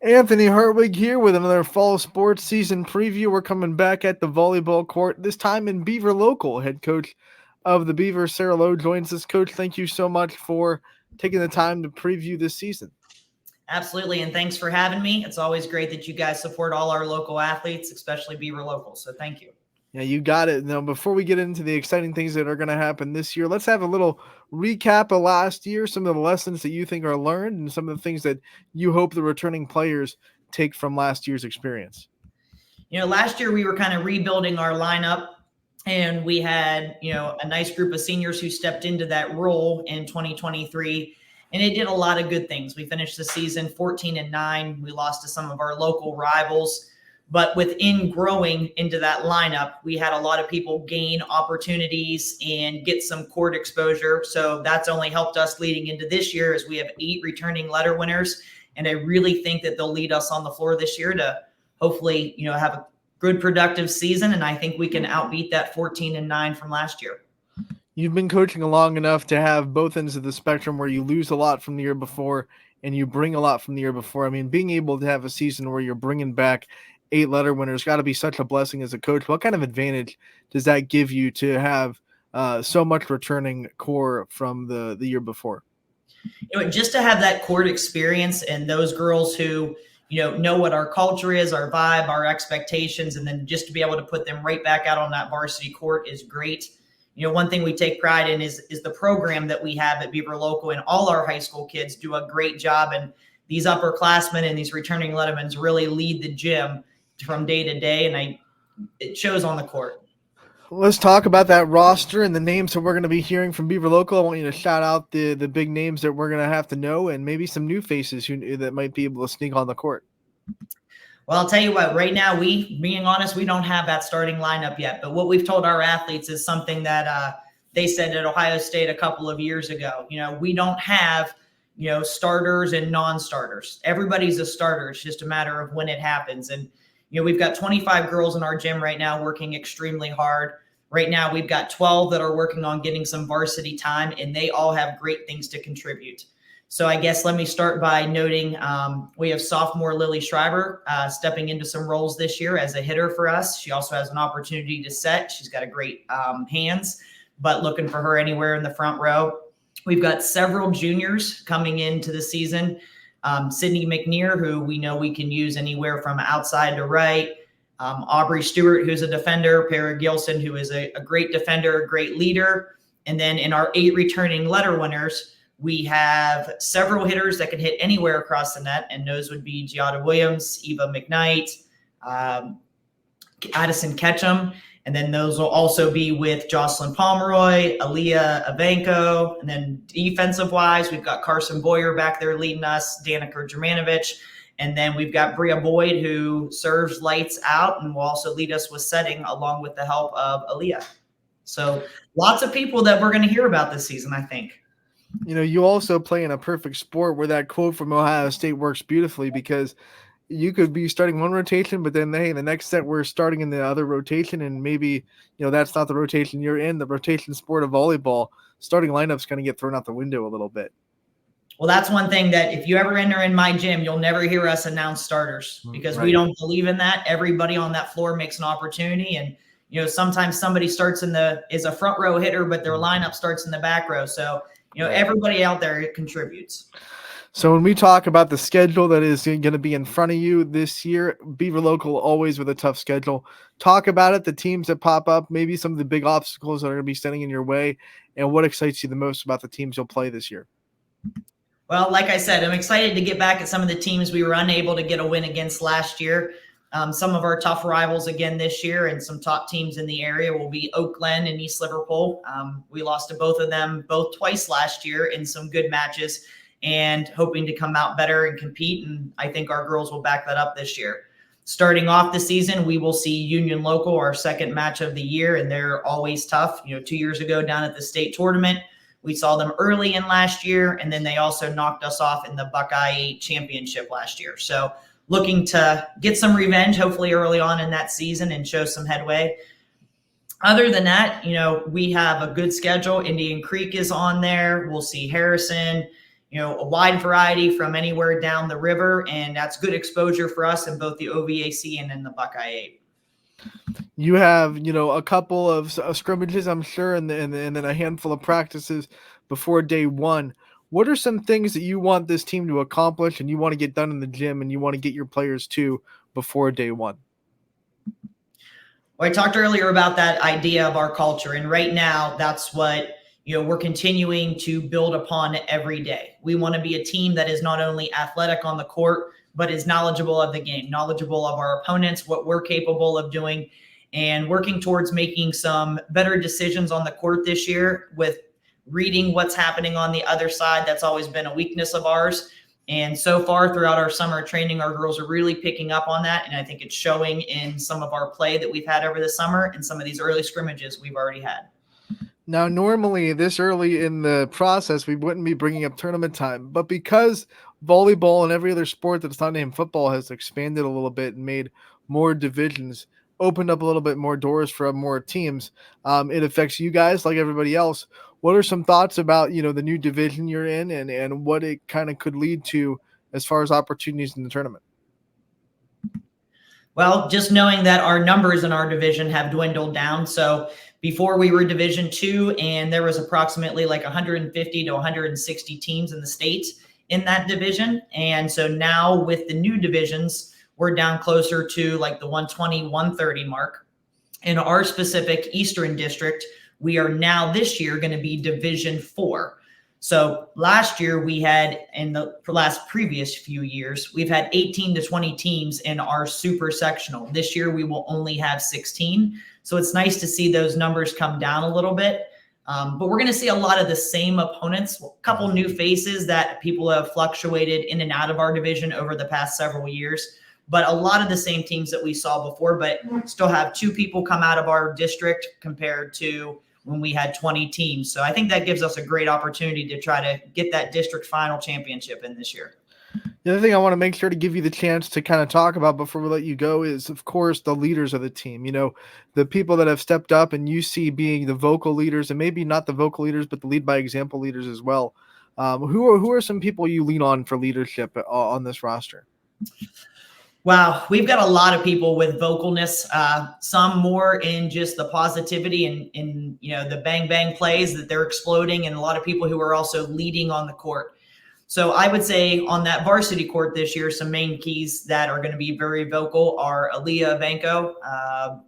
Anthony Hartwig here with another fall sports season preview. We're coming back at the volleyball court, this time in Beaver Local. Head coach of the Beaver, Sarah Lowe, joins us. Coach, thank you so much for taking the time to preview this season. Absolutely, and thanks for having me. It's always great that you guys support all our local athletes, especially Beaver Local, so thank you. Yeah, you got it. Now, before we get into the exciting things that are going to happen this year, let's have a little recap of last year, some of the lessons that you think are learned, and some of the things that you hope the returning players take from last year's experience. Last year we were kind of rebuilding our lineup, and we had, a nice group of seniors who stepped into that role in 2023, and it did a lot of good things. We finished the season 14-9. We lost to some of our local rivals, but within growing into that lineup, we had a lot of people gain opportunities and get some court exposure. So that's only helped us leading into this year, as we have 8 returning letter winners. And I really think that they'll lead us on the floor this year to hopefully, have a good productive season. And I think we can outbeat that 14-9 from last year. You've been coaching long enough to have both ends of the spectrum where you lose a lot from the year before and you bring a lot from the year before. I mean, being able to have a season where you're bringing back 8 letter winners got to be such a blessing as a coach. What kind of advantage does that give you to have so much returning core from the year before? Just to have that court experience and those girls who, know what our culture is, our vibe, our expectations, and then just to be able to put them right back out on that varsity court is great. One thing we take pride in is the program that we have at Beaver Local, and all our high school kids do a great job. And these upperclassmen and these returning lettermans really lead the gym from day to day, and it shows on the court. Let's talk about that roster and the names that we're going to be hearing from Beaver Local. I want you to shout out the big names that we're going to have to know, and maybe some new faces that might be able to sneak on the court. Well, I'll tell you what, right now, being honest, we don't have that starting lineup yet. But what we've told our athletes is something that they said at Ohio State a couple of years ago. We don't have, starters and non-starters. Everybody's a starter. It's just a matter of when it happens. And, we've got 25 girls in our gym right now working extremely hard. Right now, we've got 12 that are working on getting some varsity time, and they all have great things to contribute. So I guess let me start by noting we have sophomore Lily Schreiber stepping into some roles this year as a hitter for us. She also has an opportunity to set. She's got a great hands, but looking for her anywhere in the front row. We've got several juniors coming into the season. Sydney McNear, who we know we can use anywhere from outside to right. Aubrey Stewart, who's a defender. Para Gilson, who is a great defender, a great leader. And then in our 8 returning letter winners, we have several hitters that can hit anywhere across the net, and those would be Giada Williams, Eva McKnight, Addison Ketchum, and then those will also be with Jocelyn Pomeroy, Aaliyah Avanko, and then defensive-wise, we've got Carson Boyer back there leading us, Danica Germanovich, and then we've got Bria Boyd, who serves lights out and will also lead us with setting along with the help of Aaliyah. So lots of people that we're going to hear about this season, I think. You also play in a perfect sport where that quote from Ohio State works beautifully, because you could be starting one rotation, but then the next set we're starting in the other rotation, and maybe that's not the rotation you're in. The rotation sport of volleyball, starting lineup's going to get thrown out the window a little bit. Well, that's one thing that if you ever enter in my gym, you'll never hear us announce starters, because we don't believe in that. Everybody on that floor makes an opportunity, and sometimes somebody starts is a front row hitter, but their lineup starts in the back row. So everybody out there contributes. So when we talk about the schedule that is going to be in front of you this year, Beaver Local always with a tough schedule. Talk about it, the teams that pop up, maybe some of the big obstacles that are going to be standing in your way, and what excites you the most about the teams you'll play this year. Well, like I said, I'm excited to get back at some of the teams we were unable to get a win against last year. Some of our tough rivals again this year, and some top teams in the area will be Oak Glen and East Liverpool. We lost to both of them twice last year in some good matches, and hoping to come out better and compete. And I think our girls will back that up this year. Starting off the season, we will see Union Local, our second match of the year, and they're always tough. 2 years ago down at the state tournament, we saw them early in last year, and then they also knocked us off in the Buckeye Championship last year. So looking to get some revenge, hopefully early on in that season, and show some headway. Other than that, we have a good schedule. Indian Creek is on there. We'll see Harrison. a wide variety from anywhere down the river, and that's good exposure for us in both the OVAC and in the Buckeye 8. You have, a couple of scrimmages, I'm sure, and then a handful of practices before day one. What are some things that you want this team to accomplish and you want to get done in the gym and you want to get your players to before day one? Well, I talked earlier about that idea of our culture, and right now that's what we're continuing to build upon every day. We want to be a team that is not only athletic on the court, but is knowledgeable of the game, knowledgeable of our opponents, what we're capable of doing, and working towards making some better decisions on the court this year with reading what's happening on the other side. That's always been a weakness of ours. And so far throughout our summer training, our girls are really picking up on that. And I think it's showing in some of our play that we've had over the summer and some of these early scrimmages we've already had. Now, normally this early in the process, we wouldn't be bringing up tournament time, but because volleyball and every other sport that's not named football has expanded a little bit and made more divisions, opened up a little bit more doors for more teams, it affects you guys like everybody else. What are some thoughts about, the new division you're in and what it kind of could lead to as far as opportunities in the tournament? Well, just knowing that our numbers in our division have dwindled down. So before we were Division II, and there was approximately like 150 to 160 teams in the state in that division. And so now with the new divisions, we're down closer to like the 120, 130 mark. In our specific Eastern district, we are now this year going to be Division IV. So last year we had, in the previous few years, we've had 18 to 20 teams in our super sectional. This year we will only have 16. So it's nice to see those numbers come down a little bit. But we're going to see a lot of the same opponents, a couple new faces that people have fluctuated in and out of our division over the past several years. But a lot of the same teams that we saw before, but still have 2 people come out of our district compared to when we had 20 teams. So I think that gives us a great opportunity to try to get that district final championship in this year. The other thing I want to make sure to give you the chance to kind of talk about before we let you go is, of course, the leaders of the team. The people that have stepped up and you see being the vocal leaders, and maybe not the vocal leaders, but the lead by example leaders as well. Who are some people you lean on for leadership on this roster? Wow, we've got a lot of people with vocalness, some more in just the positivity and in the bang bang plays that they're exploding, and a lot of people who are also leading on the court. So I would say on that varsity court this year, some main keys that are going to be very vocal are Aaliyah Vanko,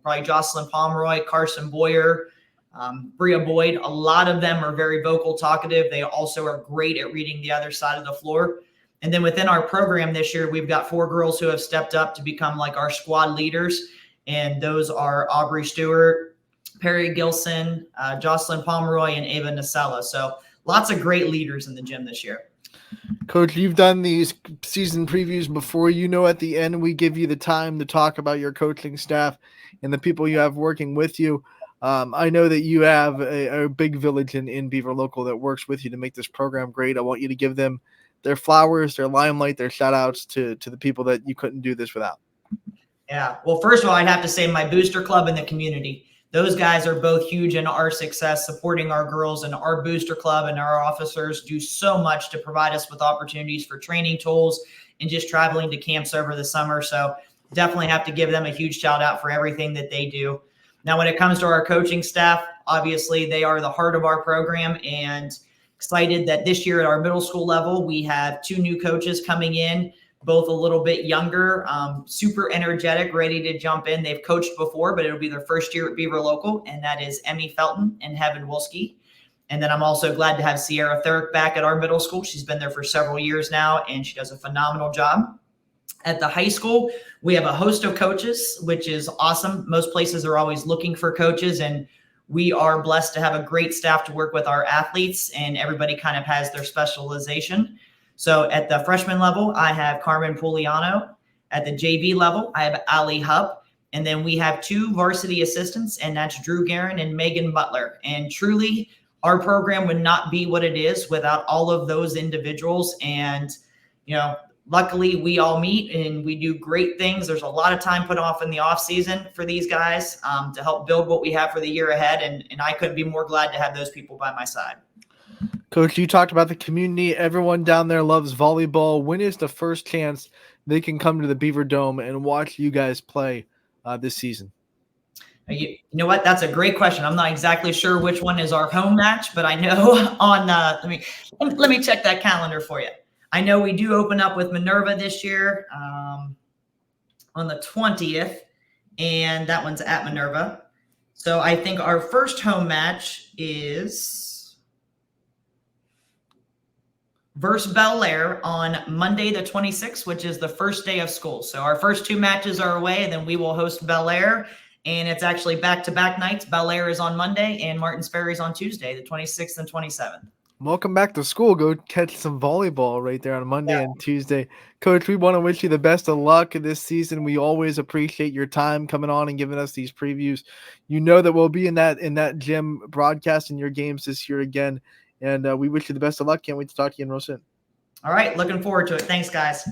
probably Jocelyn Pomeroy, Carson Boyer, Bria Boyd. A lot of them are very vocal, talkative. They also are great at reading the other side of the floor. And then within our program this year, we've got 4 girls who have stepped up to become like our squad leaders. And those are Aubrey Stewart, Perry Gilson, Jocelyn Pomeroy, and Ava Nasella. So lots of great leaders in the gym this year. Coach, you've done these season previews before. At the end, we give you the time to talk about your coaching staff and the people you have working with you. I know that you have a big village in Beaver Local that works with you to make this program great. I want you to give them their flowers, their limelight, their shout outs to the people that you couldn't do this without. Yeah. Well, first of all, I'd have to say my booster club and the community. Those guys are both huge in our success, supporting our girls, and our booster club and our officers do so much to provide us with opportunities for training tools and just traveling to camps over the summer. So definitely have to give them a huge shout out for everything that they do. Now, when it comes to our coaching staff, obviously they are the heart of our program, and excited that this year at our middle school level, we have 2 new coaches coming in, both a little bit younger, super energetic, ready to jump in. They've coached before, but it'll be their first year at Beaver Local, and that is Emmy Felton and Heaven Wolski. And then I'm also glad to have Sierra Thurk back at our middle school. She's been there for several years now, and she does a phenomenal job. At the high school, we have a host of coaches, which is awesome. Most places are always looking for coaches, and we are blessed to have a great staff to work with our athletes, and everybody kind of has their specialization. So at the freshman level, I have Carmen Puliano. At the JV level, I have Ali Hub. And then we have 2 varsity assistants, and that's Drew Guerin and Megan Butler. And truly, our program would not be what it is without all of those individuals. And, luckily we all meet and we do great things. There's a lot of time put off in the off season for these guys to help build what we have for the year ahead. And I couldn't be more glad to have those people by my side. Coach, you talked about the community. Everyone down there loves volleyball. When is the first chance they can come to the Beaver Dome and watch you guys play this season? You know what? That's a great question. I'm not exactly sure which one is our home match, but I know on let me check that calendar for you. I know we do open up with Minerva this year on the 20th, and that one's at Minerva. So I think our first home match is versus Bel Air on Monday the 26th, which is the first day of school. So our first two matches are away, and then we will host Bel Air. And it's actually back-to-back nights. Bel Air is on Monday, and Martins Ferry is on Tuesday, the 26th and 27th. Welcome back to school. Go catch some volleyball right there on Monday and Tuesday. Coach, we want to wish you the best of luck this season. We always appreciate your time coming on and giving us these previews. You know that we'll be in that gym broadcasting your games this year again. And we wish you the best of luck. Can't wait to talk to you in real soon. All right. Looking forward to it. Thanks, guys.